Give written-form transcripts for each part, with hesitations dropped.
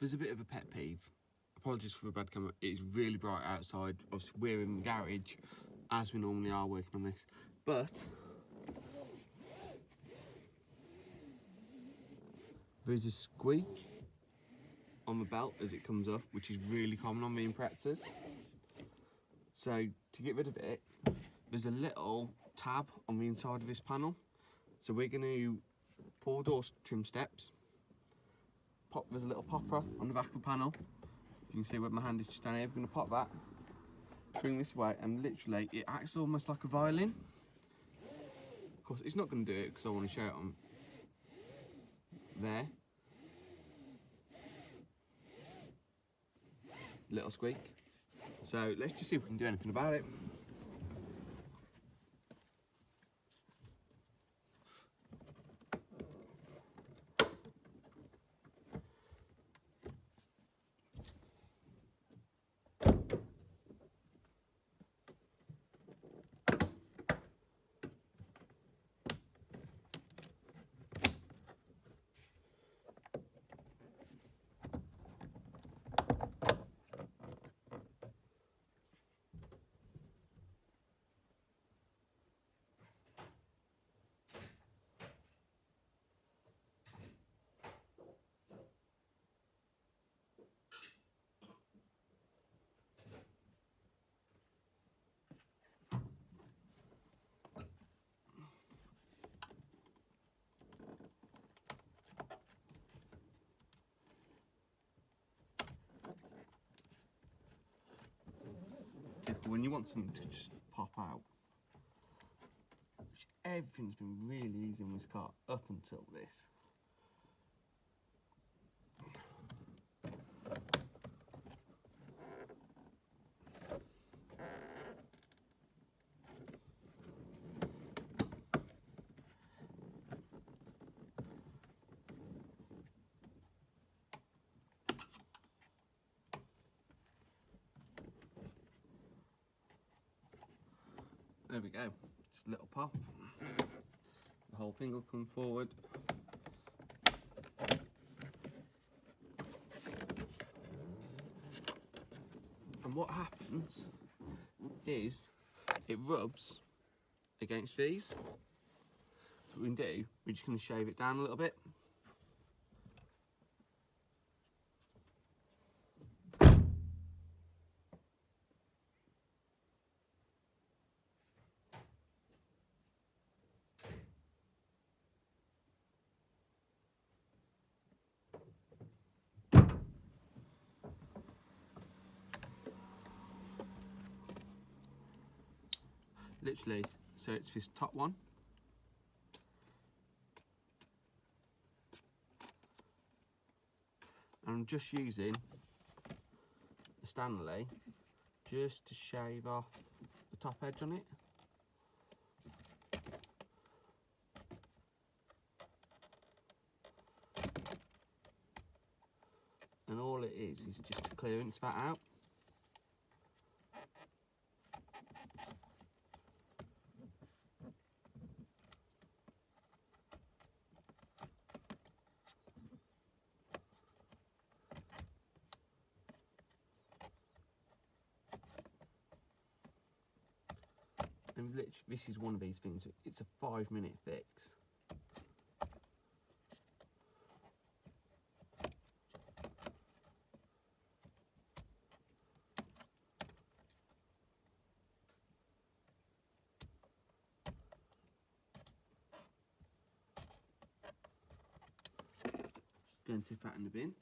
there's a bit of a pet peeve. Apologies for the bad camera. It's really bright outside. Obviously, we're in the garage, as we normally are working on this. But there's a squeak on the belt as it comes up, which is really common on the Imprezas. So to get rid of it, there's a little tab on the inside of this panel. So we're going to pull door trim steps. There's a little popper on the back of the panel. You can see where my hand is just down here. We're going to pop that, swing this way, and literally it acts almost like a violin. Of course, it's not going to do it because I want to show it on there. Little squeak. So let's just see if we can do anything about it. When you want something to just pop out, which everything's been really easy in this car up until this. There we go, just a little pop. The whole thing will come forward. And what happens is it rubs against these. So what we can do, we're just going to shave it down a little bit. Literally, so it's this top one. And I'm just using a Stanley just to shave off the top edge on it. And all it is just to clearance that out. And literally, this is one of these things, it's a 5-minute fix. Just going to tip that in the bin.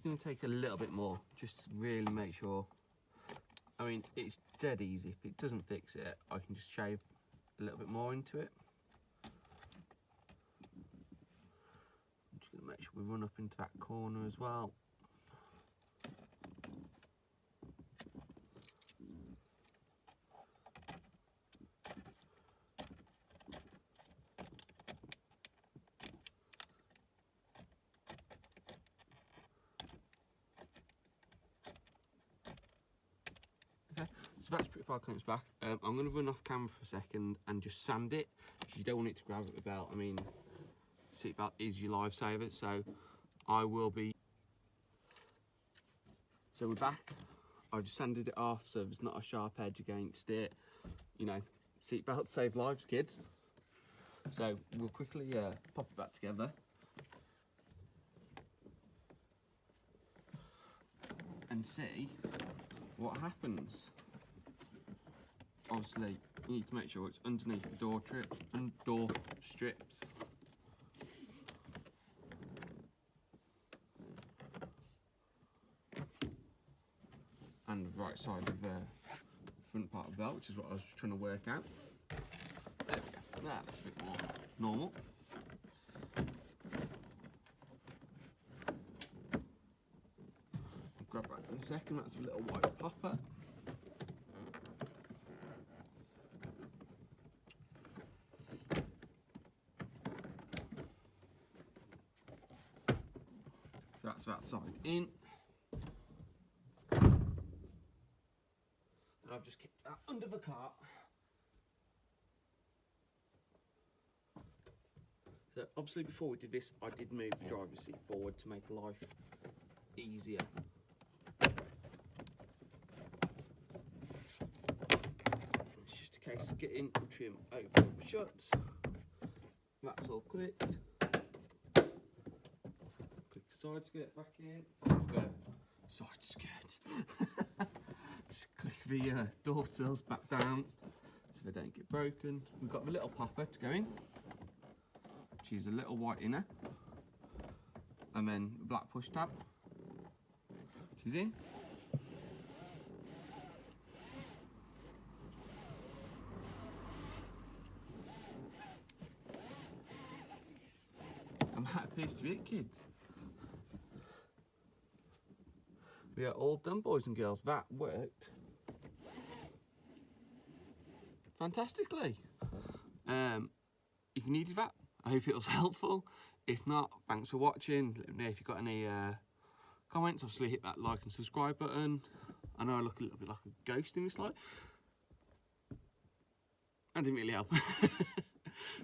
Going to take a little bit more just to really make sure. I mean, it's dead easy. If it doesn't fix it, I can just shave a little bit more into it. I'm just going to make sure we run up into that corner as well. So that's pretty far cleansed back. I'm going to run off camera for a second and just sand it, because you don't want it to grab at the belt. I mean, seat belt is your lifesaver, so I will be. So we're back. I've just sanded it off so there's not a sharp edge against it. You know, seat belts save lives, kids. So we'll quickly pop it back together. And see what happens. Obviously, you need to make sure it's underneath the door strips. And the right side of the front part of the belt, which is what I was trying to work out. There we go. That looks a bit more normal. I'll grab that in a second. That's a little white popper. So that's that side in. And I've just kicked that under the cart. So obviously before we did this, I did move the driver's seat forward to make life easier. It's just a case of getting the trim over the shuts. That's all clicked. Click the side skirt back in. Side skirt. Just click the door sills back down so they don't get broken. We've got the little popper to go in, which is a little white inner, and then the black push tab, which is in. And that appears to be it, kids. We are all done, boys and girls. That worked fantastically. If you needed that, I hope it was helpful. If not, thanks for watching. Let me know if you've got any comments. Obviously hit that like and subscribe button. I know I look a little bit like a ghost in this light. That didn't really help.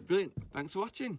Brilliant. Thanks for watching.